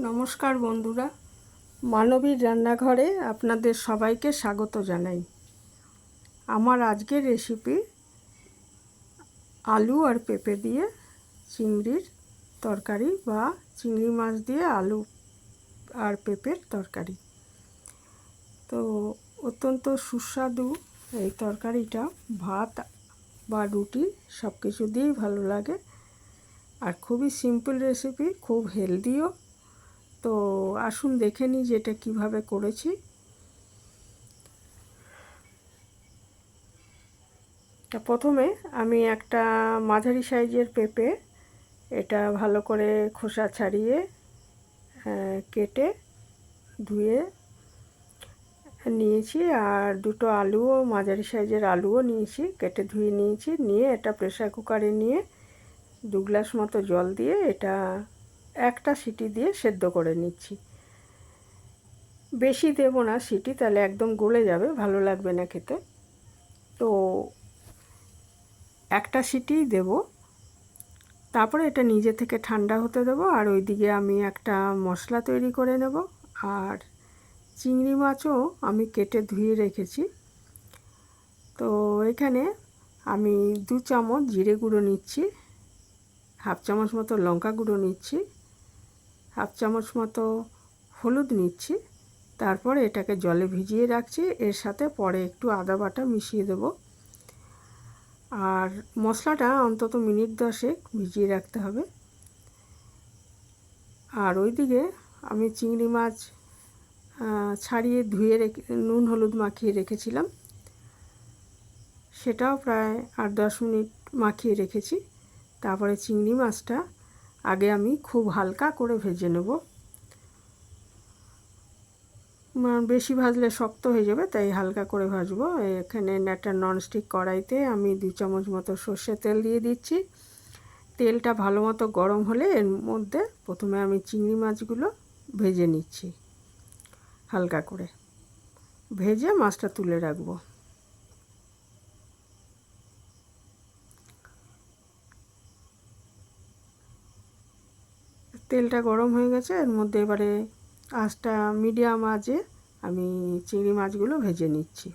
নমস্কার বন্ধুরা, মানবীর রান্নাঘরে আপনাদের সবাইকে স্বাগত জানাই। আমার আজকের রেসিপি আলু আর পেঁপে দিয়ে চিংড়ির তরকারি বা চিংড়ি মাছ দিয়ে আলু আর পেঁপের তরকারি। তো অত্যন্ত সুস্বাদু এই তরকারিটা ভাত বা রুটি সব কিছু দিয়েই ভালো লাগে, আর খুবই সিম্পল রেসিপি, খুব হেলদিও। তো আসুন দেখে নিই যে এটা কীভাবে করেছি। তা প্রথমে আমি একটা মাঝারি সাইজের পেঁপে, এটা ভালো করে খোসা ছাড়িয়ে কেটে ধুয়ে নিয়েছি, আর দুটো আলুও মাঝারি সাইজের আলুও নিয়েছি, কেটে ধুয়ে নিয়েছি। নিয়ে এটা প্রেসার কুকারে নিয়ে 2 গ্লাস মতো জল দিয়ে এটা একটা সিটি দিয়ে সেদ্ধ করে নিচ্ছি। বেশি দেব না সিটি, তাহলে একদম গলে যাবে, ভালো লাগবে না খেতে। তো একটা সিটিই দেব, তারপরে এটা নিজে থেকে ঠান্ডা হতে দেবো। আর ওইদিকে আমি একটা মশলা তৈরি করে নেব। আর চিংড়ি মাছও আমি কেটে ধুয়ে রেখেছি। তো এখানে আমি 2 চামচ জিরে গুঁড়ো নিচ্ছি, হাফ চামচ মতো লঙ্কা গুঁড়ো নিচ্ছি, হাফ চামচ মতো হলুদ নিচ্ছি। তারপর এটাকে জলে ভিজিয়ে রাখছি। এর সাথে পরে একটু আদা বাটা মিশিয়ে দেবো। আর মশলাটা অন্তত মিনিট 10 ভিজিয়ে রাখতে হবে। আর ওইদিকে আমি চিংড়ি মাছ ছাড়িয়ে ধুয়ে নুন হলুদ মাখিয়ে রেখেছিলাম, সেটাও প্রায় 8-10 মিনিট মাখিয়ে রেখেছি। তারপরে চিংড়ি মাছটা আগে আমি খুব হালকা করে ভেজে নেব, বেশি ভাজলে শক্ত হয়ে যাবে, তাই হালকা করে ভাজবো। এখানে একটা ননস্টিক কড়াইতে আমি 2 চামচ মতো সর্ষের তেল দিয়ে দিচ্ছি। তেলটা ভালো মতো গরম হলে এর মধ্যে প্রথমে আমি চিংড়ি মাছগুলো ভেজে নিচ্ছি, হালকা করে ভেজে মাছটা তুলে রাখবো। তেলটা গরম হয়ে গেছে, এর মধ্যে এবারে আঁচটা মিডিয়াম আঁচে আমি চিংড়ি মাছগুলো ভেজে নিচ্ছি।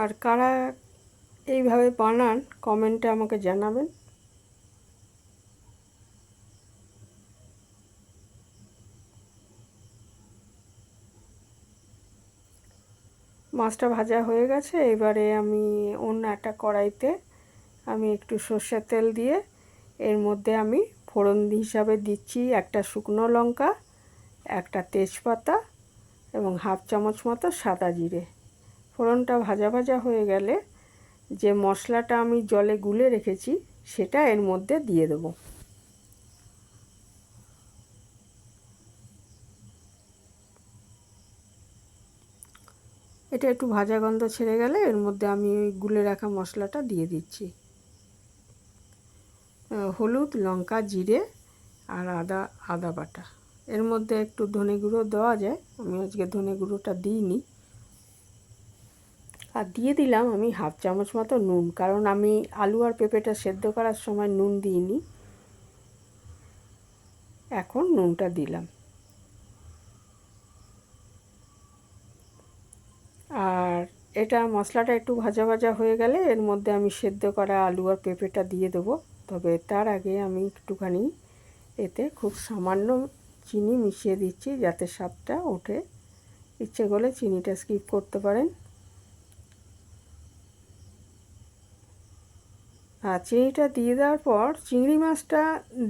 আর কারা এইভাবে বানান কমেন্টে আমাকে জানাবেন। মাছটা ভাজা হয়ে গেছে। এবারে আমি অন্য একটা কড়াইতে আমি একটু সর্ষের তেল দিয়ে এর মধ্যে আমি ফোড়ন হিসাবে দিচ্ছি একটা শুকনো লঙ্কা, একটা তেজপাতা এবং হাফ চামচ মতো সাদা জিরে। ফোড়নটা ভাজা ভাজা হয়ে গেলে যে মশলাটা আমি জলে গুলে রেখেছি সেটা এর মধ্যে দিয়ে দেবো। এটা একটু ভাজা গন্ধ ছেড়ে গেলে এর মধ্যে আমি ওই গুলে রাখা মশলাটা দিয়ে দিচ্ছি। হলুদ, লঙ্কা, জিরে আর আদা বাটা। এর মধ্যে একটু ধনে গুঁড়ো দেওয়া যায়, আমি আজকে ধনে গুঁড়োটা দিইনি। আর দিয়ে দিলাম আমি হাফ চামচ মতো নুন, কারণ আমি আলু আর পেঁপেটা সেদ্ধ করার সময় নুন দিইনি, এখন নুনটা দিলাম। আর এটা মশলাটা একটু ভাজা ভাজা হয়ে গেলে এর মধ্যে আমি সেদ্ধ করা আলু আর পেঁপেটা দিয়ে দেবো। তবে তার আগে আমি একটুখানি এতে খুব সামান্য চিনি মিশিয়ে দিচ্ছি, যাতে স্বাদটা ওঠে। ইচ্ছে করলে চিনিটা স্কিপ করতে পারেন। আর চিনিটা দিয়ে দেওয়ার পর চিংড়ি মাছটা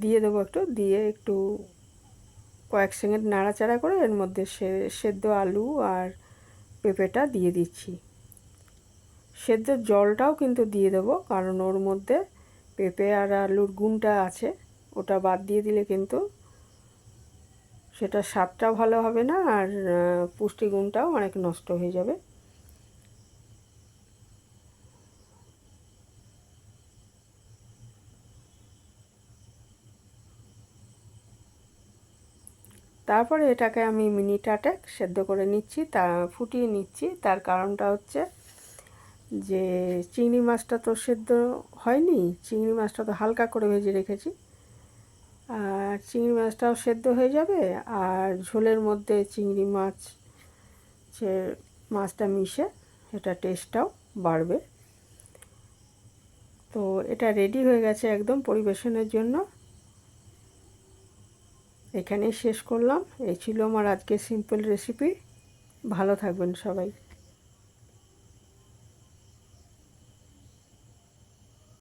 দিয়ে দেবো, দিয়ে একটু কয়েক সেকেন্ড নাড়াচাড়া করে এর মধ্যে সেদ্ধ আলু আর পেঁপেটা দিয়ে দিচ্ছি। সেদ্ধ জলটাও কিন্তু দিয়ে দেবো, কারণ ওর মধ্যে পেঁপে আর আলুর গুণটা আছে, ওটা বাদ দিয়ে দিলে কিন্তু সেটা স্বাদটাও ভালো হবে না, আর পুষ্টিগুণটাও অনেক নষ্ট হয়ে যাবে। তারপরে এটাকে আমি মিনিট 8 সেদ্ধ করে নিচ্ছি, তা ফুটিয়ে নিচ্ছি। তার কারণটা হচ্ছে যে চিংড়ি মাছটা তো সেদ্ধ হয়নি, চিংড়ি মাছটা তো হালকা করে ভেজে রেখেছি, আর চিংড়ি মাছটাও সেদ্ধ হয়ে যাবে, আর ঝোলের মধ্যে চিংড়ি মাছটা মিশে এটা টেস্টটাও বাড়বে। তো এটা রেডি হয়ে গেছে একদম পরিবেশনের জন্য। এখানেই শেষ করলাম। এই ছিল আমার আজকের সিম্পল রেসিপি। ভালো থাকবেন সবাই।